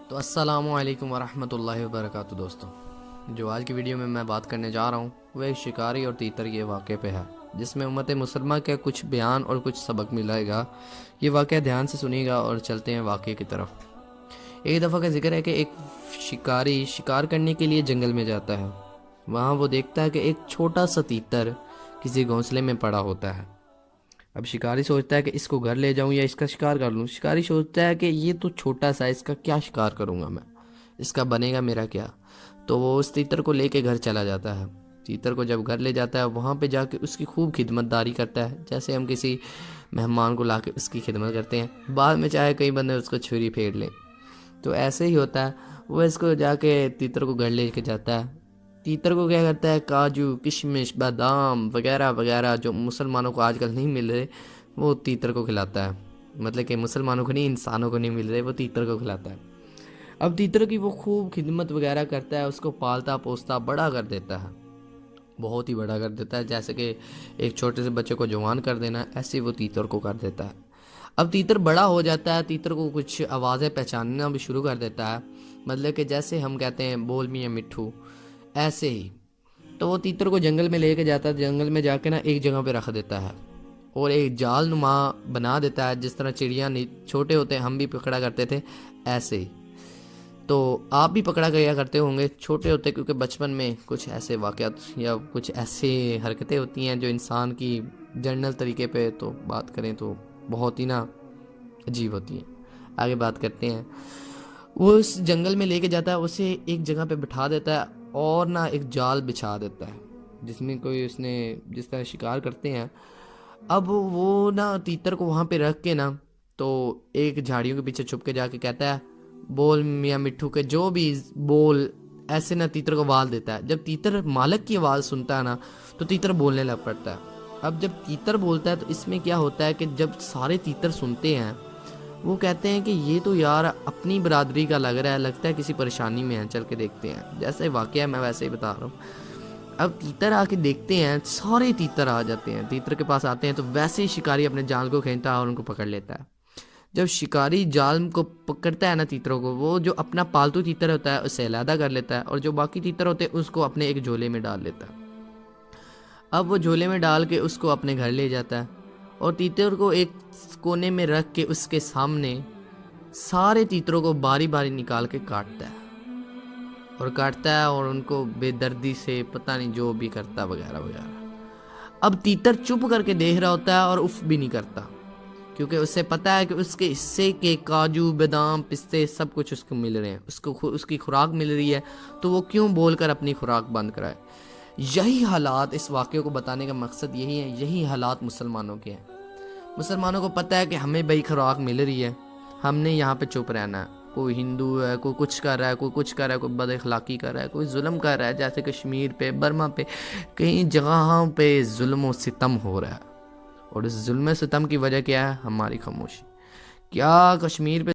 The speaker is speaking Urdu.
تو السلام علیکم ورحمۃ اللہ وبرکاتہ دوستوں، جو آج کی ویڈیو میں بات کرنے جا رہا ہوں وہ ایک شکاری اور تیتر کے واقعے پہ ہے، جس میں امت مسلمہ کے کچھ بیان اور کچھ سبق ملائے گا۔ یہ واقعہ دھیان سے سنیے گا اور چلتے ہیں واقعے کی طرف۔ ایک دفعہ کا ذکر ہے کہ ایک شکاری شکار کرنے کے لیے جنگل میں جاتا ہے۔ وہاں وہ دیکھتا ہے کہ ایک چھوٹا سا تیتر کسی گھونسلے میں پڑا ہوتا ہے۔ اب شکاری سوچتا ہے کہ اس کو گھر لے جاؤں یا اس کا شکار کر لوں۔ شکاری سوچتا ہے کہ یہ تو چھوٹا سا، اس کا کیا شکار کروں گا میں، اس کا بنے گا میرا کیا؟ تو وہ اس تیتر کو لے کے گھر چلا جاتا ہے۔ تیتر کو جب گھر لے جاتا ہے، وہاں پہ جا کے اس کی خوب خدمت داری کرتا ہے، جیسے ہم کسی مہمان کو لا کے اس کی خدمت کرتے ہیں۔ بعد میں چاہے کئی بندے اس کو چھری پھیر لیں، تو ایسے ہی ہوتا ہے۔ وہ اس کو جا کے تیتر کو گھر لے کے جاتا ہے۔ تیتر کو کیا کرتا ہے، کاجو، کشمش، بادام وغیرہ وغیرہ جو مسلمانوں کو آج کل نہیں مل رہے، وہ تیتر کو کھلاتا ہے۔ مطلب کہ مسلمانوں کو نہیں، انسانوں کو نہیں مل رہے، وہ تیتر کو کھلاتا ہے۔ اب تیتر کی وہ خوب خدمت وغیرہ کرتا ہے، اس کو پالتا پوستا بڑا کر دیتا ہے، بہت ہی بڑا کر دیتا ہے۔ جیسے کہ ایک چھوٹے سے بچے کو جوان کر دینا، ایسے وہ تیتر کو کر دیتا ہے۔ اب تیتر بڑا ہو جاتا ہے، تیتر کو کچھ آوازیں پہچاننا بھی شروع کر دیتا ہے، مطلب کہ جیسے ہم کہتے ہیں بول میاں مٹھو، ایسے ہی۔ تو وہ تیتر کو جنگل میں لے کے جاتا ہے، جنگل میں جا کے ایک جگہ پہ رکھ دیتا ہے اور ایک جال نما بنا دیتا ہے، جس طرح چڑیاں چھوٹے ہوتے ہیں ہم بھی پکڑا کرتے تھے، ایسے ہی تو آپ بھی پکڑا گیا کرتے ہوں گے چھوٹے ہوتے، کیونکہ بچپن میں کچھ ایسے واقعات یا کچھ ایسے حرکتیں ہوتی ہیں جو انسان کی جنرل طریقے پہ تو بات کریں تو بہت ہی عجیب ہوتی ہیں۔ آگے بات کرتے ہیں۔ وہ اس جنگل میں لے کے جاتا ہے، اسے ایک جگہ پہ بٹھا دیتا ہے اور ایک جال بچھا دیتا ہے، جس میں کوئی اس نے جس طرح شکار کرتے ہیں۔ اب وہ تیتر کو وہاں پہ رکھ کے تو ایک جھاڑیوں کے پیچھے چھپ کے جا کے کہتا ہے بول میاں مٹھو کے جو بھی بول، ایسے تیتر کو آواز دیتا ہے۔ جب تیتر مالک کی آواز سنتا ہے تو تیتر بولنے لگ پڑتا ہے۔ اب جب تیتر بولتا ہے تو اس میں کیا ہوتا ہے کہ جب سارے تیتر سنتے ہیں، وہ کہتے ہیں کہ یہ تو یار اپنی برادری کا لگ رہا ہے، لگتا ہے کسی پریشانی میں ہے، چل کے دیکھتے ہیں۔ جیسے واقعہ میں ویسے ہی بتا رہا ہوں۔ اب تیتر آ کے دیکھتے ہیں، سارے تیتر آ جاتے ہیں، تیتر کے پاس آتے ہیں، تو ویسے ہی شکاری اپنے جال کو کھینچتا ہے اور ان کو پکڑ لیتا ہے۔ جب شکاری جال کو پکڑتا ہے تیتروں کو، وہ جو اپنا پالتو تیتر ہوتا ہے اسے علیحدہ کر لیتا ہے، اور جو باقی تیتر ہوتے ہیں اس کو اپنے ایک جھولے میں ڈال لیتا ہے۔ اب وہ جھولے میں ڈال کے اس کو اپنے گھر لے جاتا ہے، اور تیتر کو ایک کونے میں رکھ کے اس کے سامنے سارے تیتروں کو باری باری نکال کے کاٹتا ہے اور ان کو بے دردی سے پتہ نہیں جو بھی کرتا وغیرہ وغیرہ۔ اب تیتر چپ کر کے دیکھ رہا ہوتا ہے اور اف بھی نہیں کرتا، کیونکہ اسے پتہ ہے کہ اس کے حصے کے کاجو، بادام، پستے سب کچھ اس کو مل رہے ہیں، اس کی خوراک مل رہی ہے، تو وہ کیوں بول کر اپنی خوراک بند کرائے۔ یہی حالات، اس واقعے کو بتانے کا مقصد یہی ہے، یہی حالات مسلمانوں کے ہیں۔ مسلمانوں کو پتہ ہے کہ ہمیں بھائی خوراک مل رہی ہے، ہم نے یہاں پہ چپ رہنا ہے۔ کوئی ہندو ہے، کوئی کچھ کر رہا ہے، کوئی کچھ کر رہا ہے، کوئی بد اخلاقی کر رہا ہے، کوئی ظلم کر رہا ہے، جیسے کشمیر پہ، برما پہ، کئی جگہوں پہ ظلم و ستم ہو رہا ہے، اور اس ظلم و ستم کی وجہ کیا ہے؟ ہماری خاموشی۔ کیا کشمیر پہ